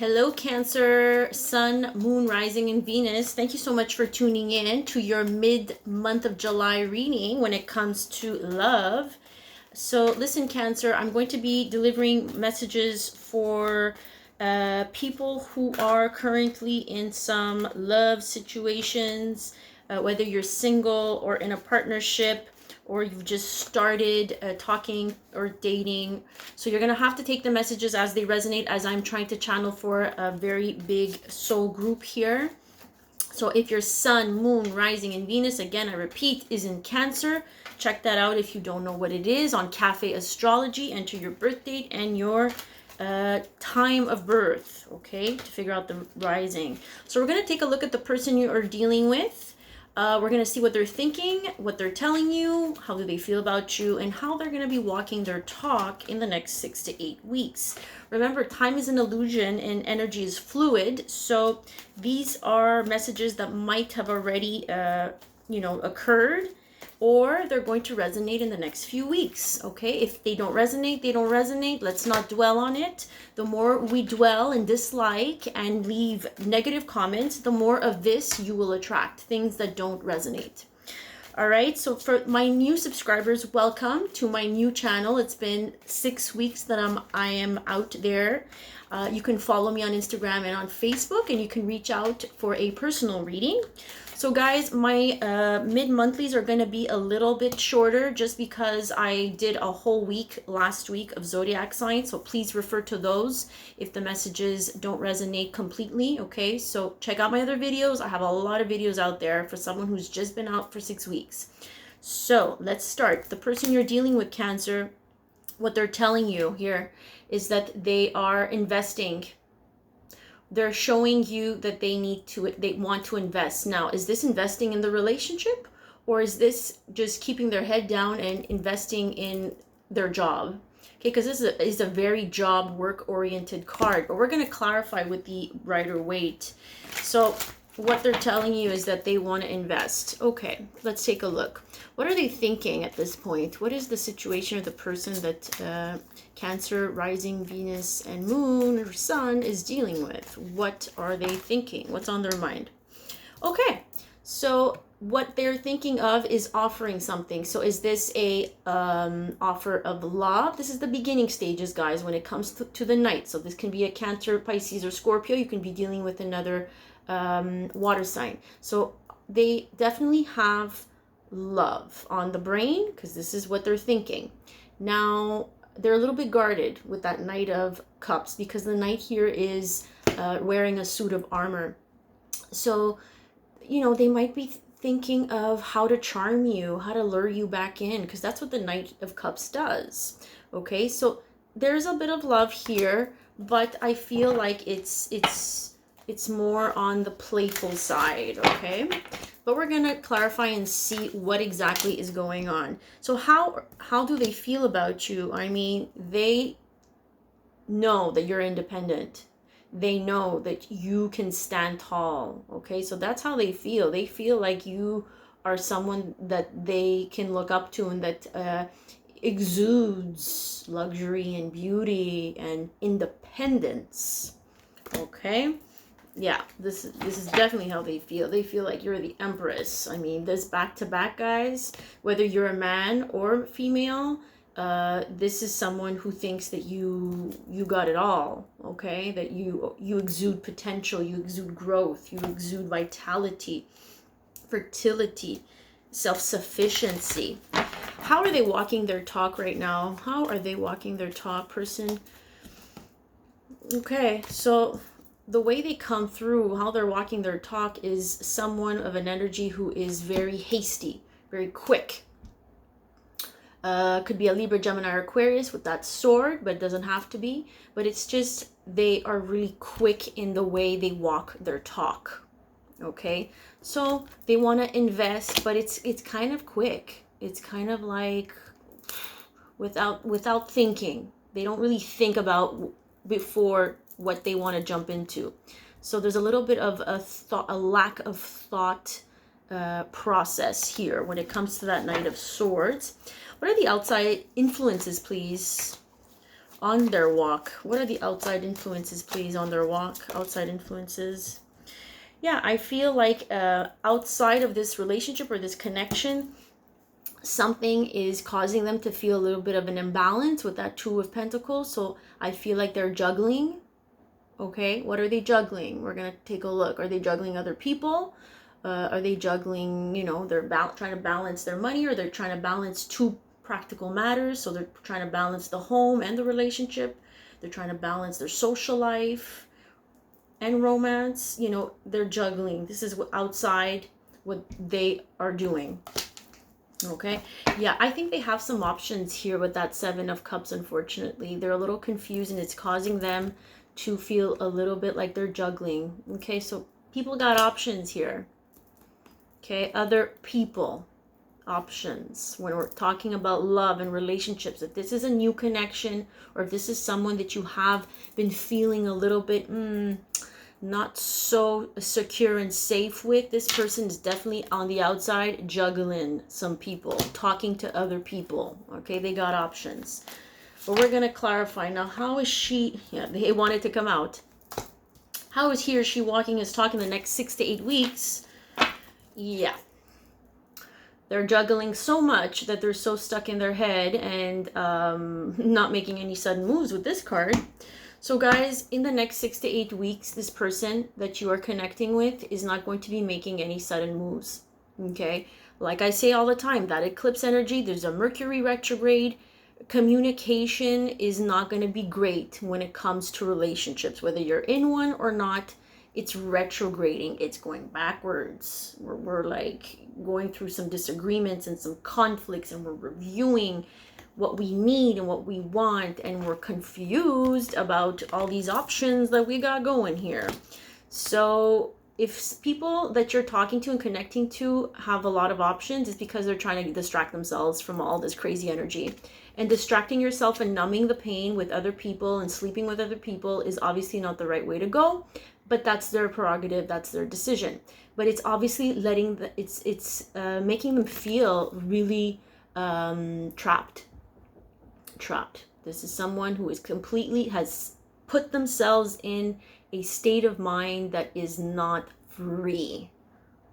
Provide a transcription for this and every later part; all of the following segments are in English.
Hello, Cancer, Sun, Moon, Rising, and Venus. Thank you so much for tuning in to your mid-month of July reading when it comes to love. So listen, Cancer, I'm going to be delivering messages for people who are currently in some love situations, whether you're single or in a partnership, or you've just started talking or dating. So you're going to have to take the messages as they resonate, as I'm trying to channel for a very big soul group here. So if your Sun, Moon, Rising, and Venus, again, I repeat, is in Cancer, check that out if you don't know what it is on Cafe Astrology. Enter your birth date and your time of birth, okay, to figure out the rising. So we're going to take a look at the person you are dealing with. We're going to see what they're thinking, what they're telling you, how do they feel about you, and how they're going to be walking their talk in the next 6 to 8 weeks. Remember, time is an illusion and energy is fluid. So these are messages that might have already, occurred, or they're going to resonate in the next few weeks, okay? If they don't resonate, they don't resonate. Let's not dwell on it. The more we dwell and dislike and leave negative comments, the more of this you will attract, things that don't resonate. All right, so for my new subscribers, welcome to my new channel. It's been 6 weeks that I am out there. You can follow me on Instagram and on Facebook, and you can reach out for a personal reading. So guys, my mid-monthlies are going to be a little bit shorter just because I did a whole week last week of zodiac signs. So please refer to those if the messages don't resonate completely, okay? So check out my other videos. I have a lot of videos out there for someone who's just been out for 6 weeks. So let's start. The person you're dealing with, Cancer, what they're telling you here is that they are investing. They're showing you that they want to invest. Now, is this investing in the relationship, or is this just keeping their head down and investing in their job? Okay, because this is a very job work oriented card, but we're going to clarify with the Rider-Waite. So what they're telling you is that they want to invest. Okay, let's take a look. What are they thinking at this point? What is the situation of the person that Cancer, Rising, Venus, and Moon or Sun is dealing with? What are they thinking? What's on their mind? Okay, so what they're thinking of is offering something. So is this a offer of love? This is the beginning stages, guys, when it comes to the night. So this can be a Cancer, Pisces, or Scorpio. You can be dealing with another water sign. So they definitely have love on the brain because this is what they're thinking. Now, they're a little bit guarded with that Knight of Cups because the Knight here is wearing a suit of armor. So, they might be thinking of how to charm you, how to lure you back in, because that's what the Knight of Cups does. Okay, so there's a bit of love here, but I feel like it's more on the playful side, okay? But we're going to clarify and see what exactly is going on. So how do they feel about you? I mean, they know that you're independent. They know that you can stand tall, okay? So that's how they feel. They feel like you are someone that they can look up to and that exudes luxury and beauty and independence, okay? Yeah, this is definitely how they feel. They feel like you're the empress. I mean, this back-to-back, guys, whether you're a man or female, this is someone who thinks that you got it all, okay? That you exude potential, you exude growth, you exude vitality, fertility, self-sufficiency. How are they walking their talk right now? How are they walking their talk, person? Okay, so the way they come through, how they're walking their talk, is someone of an energy who is very hasty, very quick. Could be a Libra, Gemini, or Aquarius with that sword, but it doesn't have to be. But it's just they are really quick in the way they walk their talk. Okay, so they want to invest, but it's kind of quick. It's kind of like without thinking. They don't really think about before what they want to jump into. So there's a little bit of a lack of thought process here when it comes to that Knight of Swords. What are the outside influences, please? on their walk. What are the outside influences, please, on their walk? Outside influences. Yeah, I feel like outside of this relationship or this connection, something is causing them to feel a little bit of an imbalance with that Two of Pentacles. So I feel like they're juggling. Okay, what are they juggling? We're going to take a look. Are they juggling other people? Are they juggling, you know, they're trying to balance their money, or they're trying to balance two practical matters? So they're trying to balance the home and the relationship. They're trying to balance their social life and romance. You know, they're juggling. This is what outside what they are doing. Okay, yeah, I think they have some options here with that Seven of Cups. Unfortunately, they're a little confused, and it's causing them to feel a little bit like they're juggling. Okay, so people got options here. Okay, other people options when we're talking about love and relationships. If this is a new connection, or if this is someone that you have been feeling a little bit not so secure and safe with, this person is definitely on the outside juggling some people, talking to other people. Okay, they got options. But we're going to clarify now. How is she, yeah, they wanted to come out. How is he or she walking his talk in the next 6 to 8 weeks? Yeah. They're juggling so much that they're so stuck in their head and not making any sudden moves with this card. So guys, in the next 6 to 8 weeks, this person that you are connecting with is not going to be making any sudden moves. Okay? Like I say all the time, that eclipse energy, there's a Mercury retrograde. Communication is not going to be great when it comes to relationships, whether you're in one or not. It's retrograding. It's going backwards. We're like going through some disagreements and some conflicts, and we're reviewing what we need and what we want, and we're confused about all these options that we got going here. So if people that you're talking to and connecting to have a lot of options, it's because they're trying to distract themselves from all this crazy energy. And distracting yourself and numbing the pain with other people and sleeping with other people is obviously not the right way to go. But that's their prerogative, that's their decision. But it's obviously letting making them feel really trapped. This is someone who is completely has put themselves in a state of mind that is not free.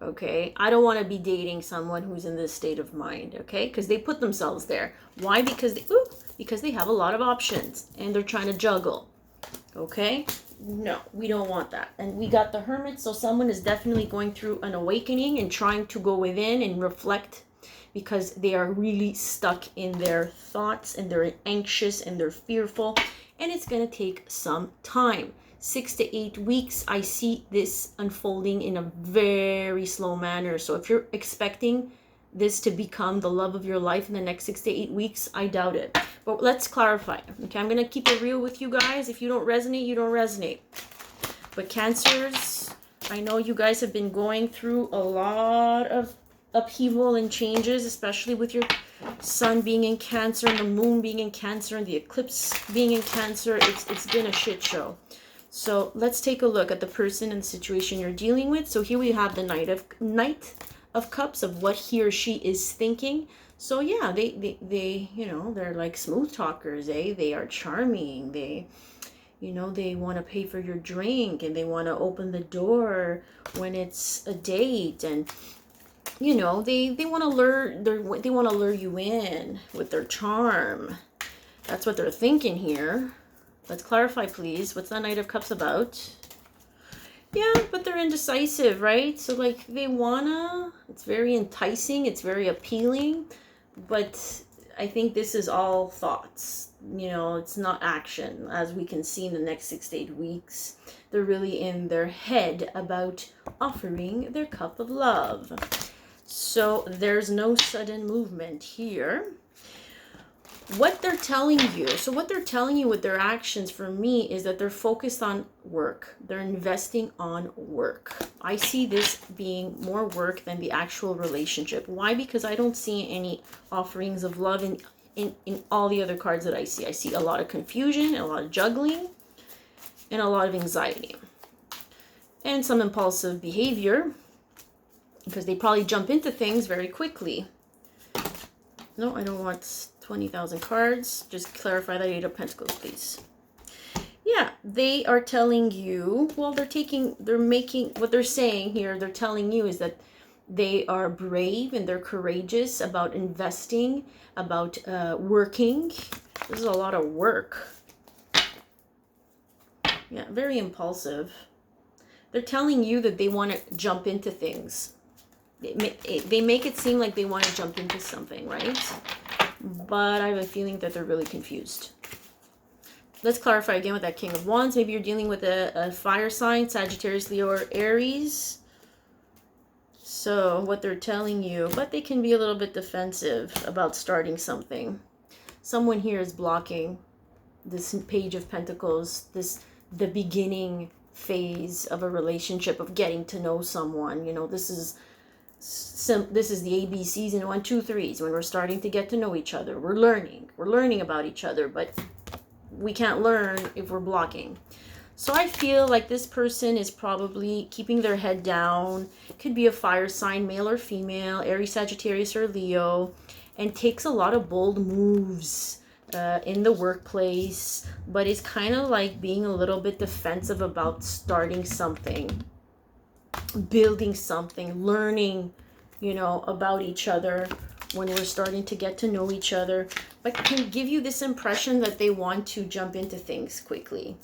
Okay, I don't want to be dating someone who's in this state of mind. Okay, because they put themselves there. Why? Because they have a lot of options and they're trying to juggle. Okay. No, we don't want that. And we got the Hermit, so someone is definitely going through an awakening and trying to go within and reflect, because they are really stuck in their thoughts and they're anxious and they're fearful, and it's going to take some time. 6 to 8 weeks, I see this unfolding in a very slow manner. So if you're expecting this to become the love of your life in the next 6 to 8 weeks, I doubt it. But let's clarify. Okay, I'm going to keep it real with you guys. If you don't resonate, you don't resonate. But Cancers, I know you guys have been going through a lot of upheaval and changes, especially with your sun being in Cancer and the moon being in Cancer and the eclipse being in Cancer. It's been a shit show. So let's take a look at the person and the situation you're dealing with. So here we have the Knight of Cups, of what he or she is thinking. So yeah, they you know, they're like smooth talkers, they are charming, they want to pay for your drink, and they want to open the door when it's a date, and you know, they want to lure you in with their charm. That's what they're thinking here. Let's clarify, please. What's the Knight of Cups about? Yeah, but they're indecisive, right? So like it's very enticing, it's very appealing, but I think this is all thoughts. You know, it's not action. As we can see in the next 6 to 8 weeks, they're really in their head about offering their cup of love. So there's no sudden movement here. What they're telling you, what they're telling you with their actions for me is that they're focused on work. They're investing on work. I see this being more work than the actual relationship. Why? Because I don't see any offerings of love in all the other cards that I see. I see a lot of confusion, a lot of juggling, and a lot of anxiety. And some impulsive behavior, because they probably jump into things very quickly. No, I don't want 20,000 cards. Just clarify that 8 of Pentacles, please. Yeah, they are telling you, well, they're making, what they're saying here, they're telling you is that they are brave and they're courageous about investing, about working. This is a lot of work. Yeah, very impulsive. They're telling you that they want to jump into things. They make it seem like they want to jump into something, right? But I have a feeling that they're really confused. Let's clarify again with that King of Wands. Maybe you're dealing with a fire sign, Sagittarius, Leo, or Aries. So what they're telling you, but they can be a little bit defensive about starting something. Someone here is blocking this Page of Pentacles, the beginning phase of a relationship, of getting to know someone. You know, this is the ABCs and 1, 2, 3s. When we're starting to get to know each other, we're learning about each other, but we can't learn if we're blocking. So I feel like this person is probably keeping their head down. Could be a fire sign, male or female, Aries, Sagittarius, or Leo, and takes a lot of bold moves in the workplace, but it's kind of like being a little bit defensive about starting something, building something, learning, you know, about each other when we're starting to get to know each other, but can give you this impression that they want to jump into things quickly.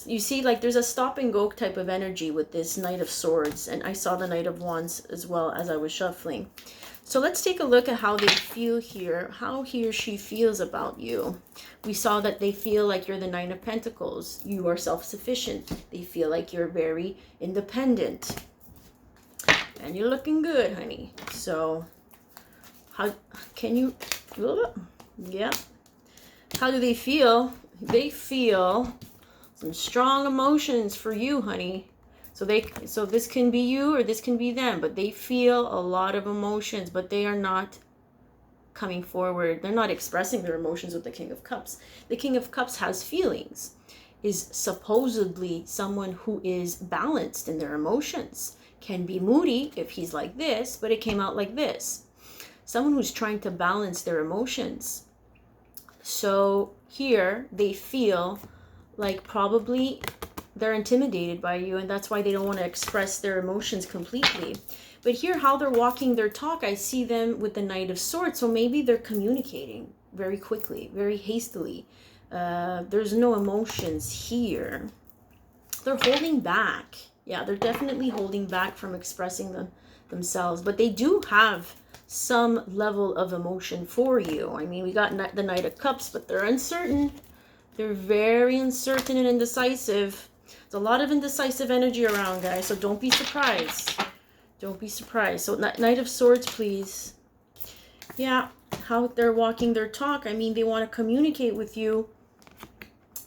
You see, like there's a stop and go type of energy with this Knight of Swords, and I saw the Knight of Wands as well as I was shuffling. So let's take a look at how they feel here, how he or she feels about you. We saw that they feel like you're the Nine of Pentacles. You are self-sufficient. They feel like you're very independent. And you're looking good, honey. So how can you, yeah. How do they feel? They feel some strong emotions for you, honey. So this can be you or this can be them, but they feel a lot of emotions, but they are not coming forward. They're not expressing their emotions with the King of Cups. The King of Cups has feelings, is supposedly someone who is balanced in their emotions. Can be moody if he's like this, but it came out like this. Someone who's trying to balance their emotions. So here they feel like probably they're intimidated by you, and that's why they don't want to express their emotions completely. But here, how they're walking their talk, I see them with the Knight of Swords. So maybe they're communicating very quickly, very hastily. There's no emotions here. They're holding back. Yeah, they're definitely holding back from expressing themselves. But they do have some level of emotion for you. I mean, we got the Knight of Cups, but they're uncertain. They're very uncertain and indecisive. There's a lot of indecisive energy around, guys, so don't be surprised. Don't be surprised. So Knight of Swords, please. Yeah, how they're walking their talk. I mean, they want to communicate with you,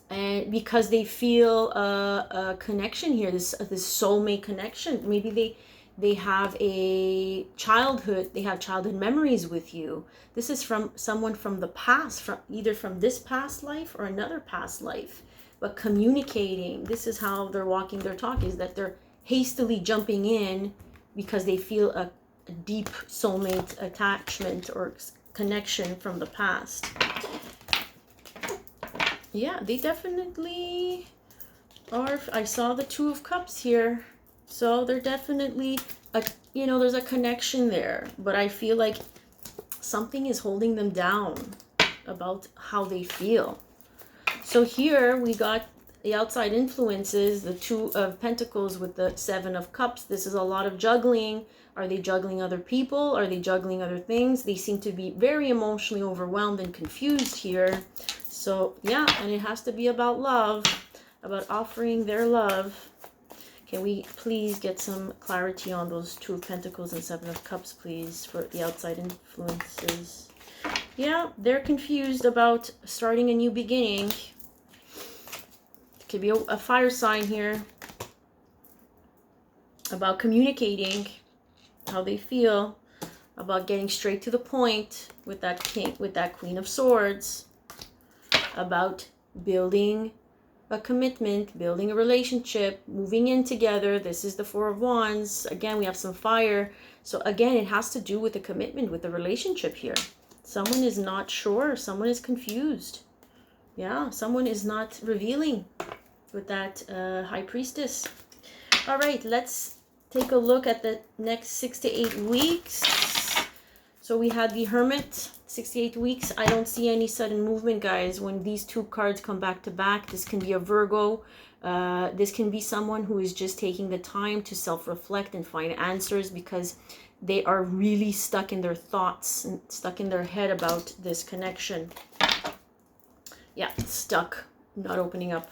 and because they feel a connection here, this soulmate connection. Maybe they have a childhood, they have childhood memories with you. This is from someone from the past, either from this past life or another past life. But communicating, this is how they're walking their talk, is that they're hastily jumping in because they feel a deep soulmate attachment or connection from the past. Yeah, they definitely are. I saw the Two of Cups here. So they're definitely, there's a connection there. But I feel like something is holding them down about how they feel. So here we got the outside influences, the Two of Pentacles with the Seven of Cups. This is a lot of juggling. Are they juggling other people? Are they juggling other things? They seem to be very emotionally overwhelmed and confused here. So yeah, and it has to be about love, about offering their love. Can we please get some clarity on those Two of Pentacles and Seven of Cups, please, for the outside influences? Yeah, they're confused about starting a new beginning. It could be a fire sign here. About communicating how they feel, about getting straight to the point with that Queen of Swords, about building a commitment, building a relationship, moving in together. This is the Four of Wands. Again, we have some fire. So again, it has to do with the commitment, with the relationship here. Someone is not sure. Someone is confused. Yeah, someone is not revealing with that High Priestess. All right, let's take a look at the next 6 to 8 weeks. So we had the Hermit, 6 to 8 weeks. I don't see any sudden movement, guys. When these two cards come back to back, this can be a Virgo. This can be someone who is just taking the time to self-reflect and find answers because they are really stuck in their thoughts and stuck in their head about this connection. Yeah, stuck, not opening up.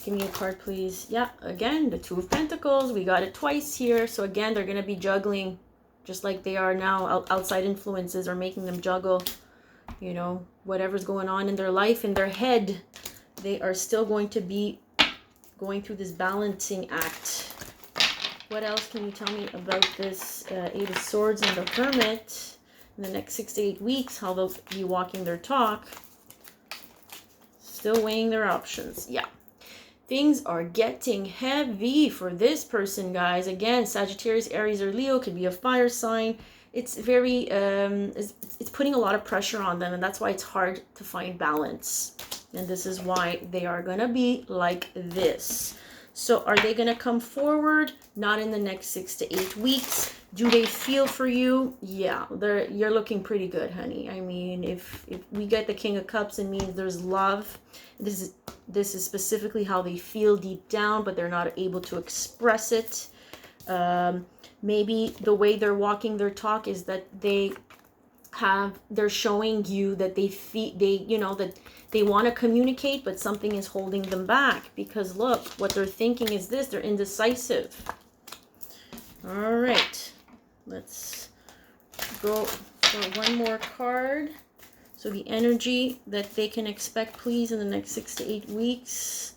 Give me a card, please. Yeah, again, the Two of Pentacles. We got it twice here. So again, they're going to be juggling just like they are now. Outside influences are making them juggle, you know, whatever's going on in their life, in their head. They are still going to be going through this balancing act. What else can you tell me about this Eight of Swords and the Hermit in the next 6 to 8 weeks? How they'll be walking their talk. Still weighing their options. Yeah. Things are getting heavy for this person, guys. Again, Sagittarius, Aries, or Leo could be a fire sign. It's very, it's putting a lot of pressure on them, and that's why it's hard to find balance. And this is why they are going to be like this. So are they going to come forward? Not in the next 6 to 8 weeks. Do they feel for you? Yeah, you're looking pretty good, honey. I mean, if we get the King of Cups, it means there's love. This is specifically how they feel deep down, but they're not able to express it. Maybe the way they're walking their talk is that they're showing you that that they want to communicate, but something is holding them back, because look, what they're thinking is this: they're indecisive. All right, let's go for one more card. So the energy that they can expect, please, in the next 6 to 8 weeks.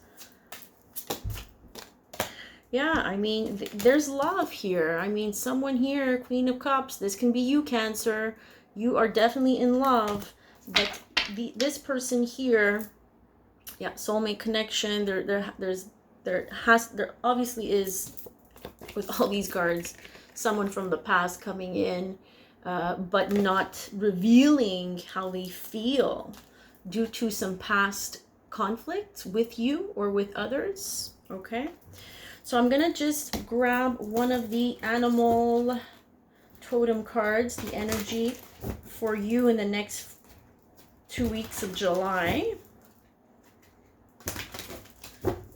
Yeah, I mean, there's love here. I mean, someone here, Queen of Cups, this can be you, Cancer. You are definitely in love, but this person here, yeah, soulmate connection. There obviously is, with all these cards, someone from the past coming in, but not revealing how they feel due to some past conflict with you or with others. Okay, so I'm gonna just grab one of the animal totem cards, the energy for you in the next 2 weeks of July.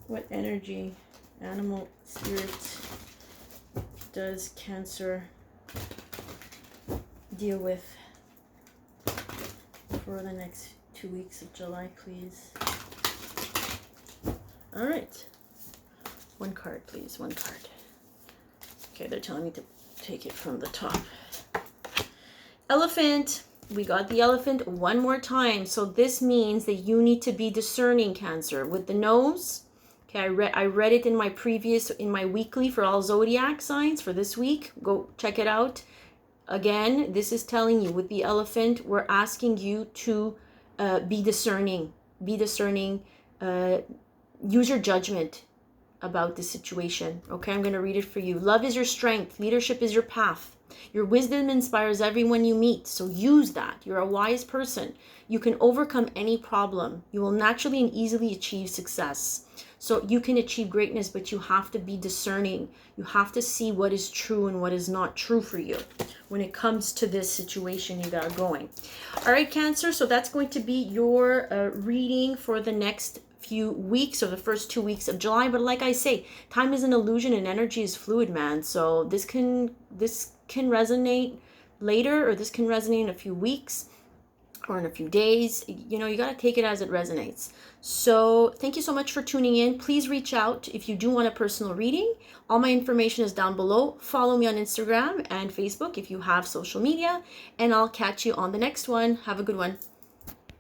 What energy, animal spirit, does Cancer deal with for the next 2 weeks of July, please? All right. One card, please. One card. Okay, they're telling me to take it from the top. Elephant. We got the Elephant one more time. So this means that you need to be discerning, Cancer. With the nose. Okay, I read it in my weekly for all zodiac signs for this week. Go check it out. Again, this is telling you with the Elephant, we're asking you to be discerning. Be discerning. Use your judgment about the situation. Okay, I'm going to read it for you. Love is your strength. Leadership is your path. Your wisdom inspires everyone you meet. So use that. You're a wise person. You can overcome any problem. You will naturally and easily achieve success. So you can achieve greatness, but you have to be discerning. You have to see what is true and what is not true for you when it comes to this situation you got going. All right, Cancer. So that's going to be your reading for the next few weeks, or the first 2 weeks of July. But like I say, time is an illusion and energy is fluid, man. So this can resonate later, or this can resonate in a few weeks or in a few days. You know, you got to take it as it resonates. So thank you so much for tuning in. Please reach out if you do want a personal reading. All my information is down below. Follow me on Instagram and Facebook if you have social media, and I'll catch you on the next one. Have a good one.